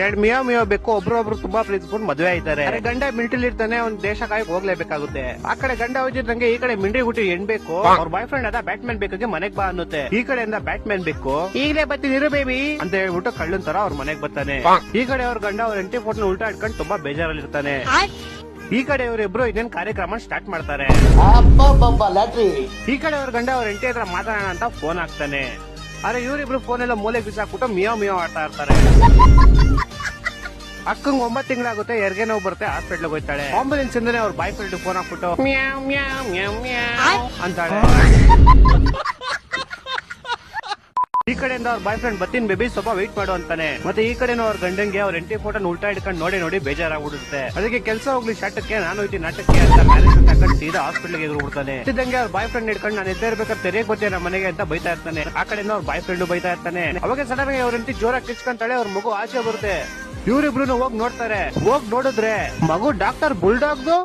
ಎರಡ್ Mayo Mayo ಬೇಕು ಒಬ್ರು ತುಂಬಾ ಪ್ರೀತಿಸ್ಕೊಂಡು ಮದುವೆ ಆಯ್ತಾರೆ. ಗಂಡ ಮಿಲಿಟರಿ ಇರ್ತಾನೆ, ಒಂದ್ ದೇಶ ಕಾಯಕ್ ಹೋಗ್ಲೇಬೇಕಾಗುತ್ತೆ. ಆ ಕಡೆ ಗಂಡ ಹೋಗಿದ್ದಂಗೆ ಈ ಕಡೆ ಮಿಂಡ್ರಿ ಹುಟ್ಟಿ ಹೆಣ್ ಬೇಕು. ಅವ್ರ ಬಾಯ್ ಫ್ರೆಂಡ್ ಅದ ಬ್ಯಾಟ್ಮನ್ ಬೇಕಾಗಿ ಮನೆಗ್ ಬಾ ಅನ್ನುತ್ತೆ. ಈ ಕಡೆಯಿಂದ ಬ್ಯಾಟ್ಮನ್ ಬೇಕು, ಈಗಲೇ ಬರ್ತೀನಿ ಬೇಬಿ ಅಂತ ಹೇಳ್ಬಿಟ್ಟು ಕಳ್ಳನ್ ತರ ಅವ್ರ ಮನೆಗ್ ಬರ್ತಾನೆ. ಈ ಕಡೆ ಅವ್ರ ಗಂಡ ಅವ್ರ ಎಂಟಿ ಫೋಟೋ ಉಲ್ಟಾ ಇಟ್ಕೊಂಡು ತುಂಬಾ ಬೇಜಾರಲ್ಲಿ ಇರ್ತಾನೆ. ಈ ಕಡೆ ಇವರಿಬ್ರು ಇನ್ನೇನ್ ಕಾರ್ಯಕ್ರಮ ಸ್ಟಾರ್ಟ್ ಮಾಡ್ತಾರೆ. ಈ ಕಡೆ ಅವ್ರ ಗಂಡ ಅವ್ರ ಎಂಟಿ ಹತ್ರ ಮಾತಾಡೋಣ ಅಂತ ಫೋನ್ ಹಾಕ್ತಾನೆ. ಆದ್ರೆ ಇವರಿಬ್ರು ಫೋನ್ ಎಲ್ಲ ಮೂಲೆಗೆ ಬಿಸಾಕ್ಬಿಟ್ಟು ಮಿಯೋ ಮಿಯೋ ಆಡ್ತಾ ಇರ್ತಾರೆ. ಅಕ್ಕಂಗ್ 9 ತಿಂಗಳಾಗುತ್ತೆ, ಹೆರಿಗೆ ನೋವು ಬರುತ್ತೆ, ಹಾಸ್ಪಿಟ್ಲ್ ಹೋಗ್ತಾಳೆ. ಆಂಬುಲೆನ್ಸ್ ಇಂದಾನೆ ಅವ್ರ ಬಾಯ್ ಫ್ರೆಂಡ್ ಫೋನ್ ಹಾಕ್ಬಿಟ್ಟು ಮ್ಯಾವ್ ಮ್ಯಾವ್ ಮ್ಯಾವ್ ಮ್ಯಾವ್ ಅಂತಾಳೆ. ಈ ಕಡೆಯಿಂದ ಅವ್ರ ಬಾಯ್ ಫ್ರೆಂಡ್ ಬತ್ತೀನಿ ಬೇಬಿ ಸ್ವಲ್ಪ ವೆಯ್ಟ್ ಮಾಡು ಅಂತಾನೆ. ಮತ್ತೆ ಈ ಕಡೆ ಅವ್ರ ಗಂಡಂಗೆ ಅವ್ರ ಎಂಟಿ ಫೋಟೋ ಉಲ್ಟಾ ಇಟ್ಕೊಂಡು ನೋಡಿ ಬೇಜಾರಾಗ್ಬಿಡುತ್ತೆ. ಅದಕ್ಕೆ ಕೆಲಸ ಹೋಗ್ಲಿ ಶಾಟಕ್ಕೆ, ನಾನು ಹೋಯ್ತೀನಿ ನಾಟಕ್ಕೆ ಅಂತ ಮ್ಯಾನೇಜರ್ ತಗೊಂಡು ಸೀದಾ ಹಾಸ್ಪಿಟಲ್ ಗೆ ಹೋಗ್ಬಿಡ್ತಾನೆ. ಇದ್ದಂಗೆ ಅವ್ರ ಬಾಯ್ ಫ್ರೆಂಡ್ ಹಿಡ್ಕೊಂಡು ನಾನು ಎದ್ದೇ ಇರ್ಬೇಕಾದ್ರೆ ತೆರೆಯಕ್ ಬರ್ತೇನೆ ನಮ್ಮ ಮನೆಗೆ ಅಂತ ಬೈತಾ ಇರ್ತಾನೆ. ಆ ಕಡೆಯಿಂದ ಅವ್ರ ಬಾಯ್ ಫ್ರೆಂಡ್ ಬೈತಾ ಇರ್ತಾನೆ. ಅವಾಗ ಸಡನ್ ಆಗಿ ಅವ್ರ ಎಂಟಿ ಜೋರಾಗಿ ಕಿಚ್ಕೊಂತಾಳೆ. ಅವ್ರ ಮಗು ಆಚೆ ಬರುತ್ತೆ. ಇವ್ರಿಬ್ರು ಹೋಗಿ ನೋಡ್ತಾರೆ. ಹೋಗ್ ನೋಡಿದ್ರೆ ಮಗು ಡಾಕ್ಟರ್ ಬುಲ್ಡಾಗ್ದು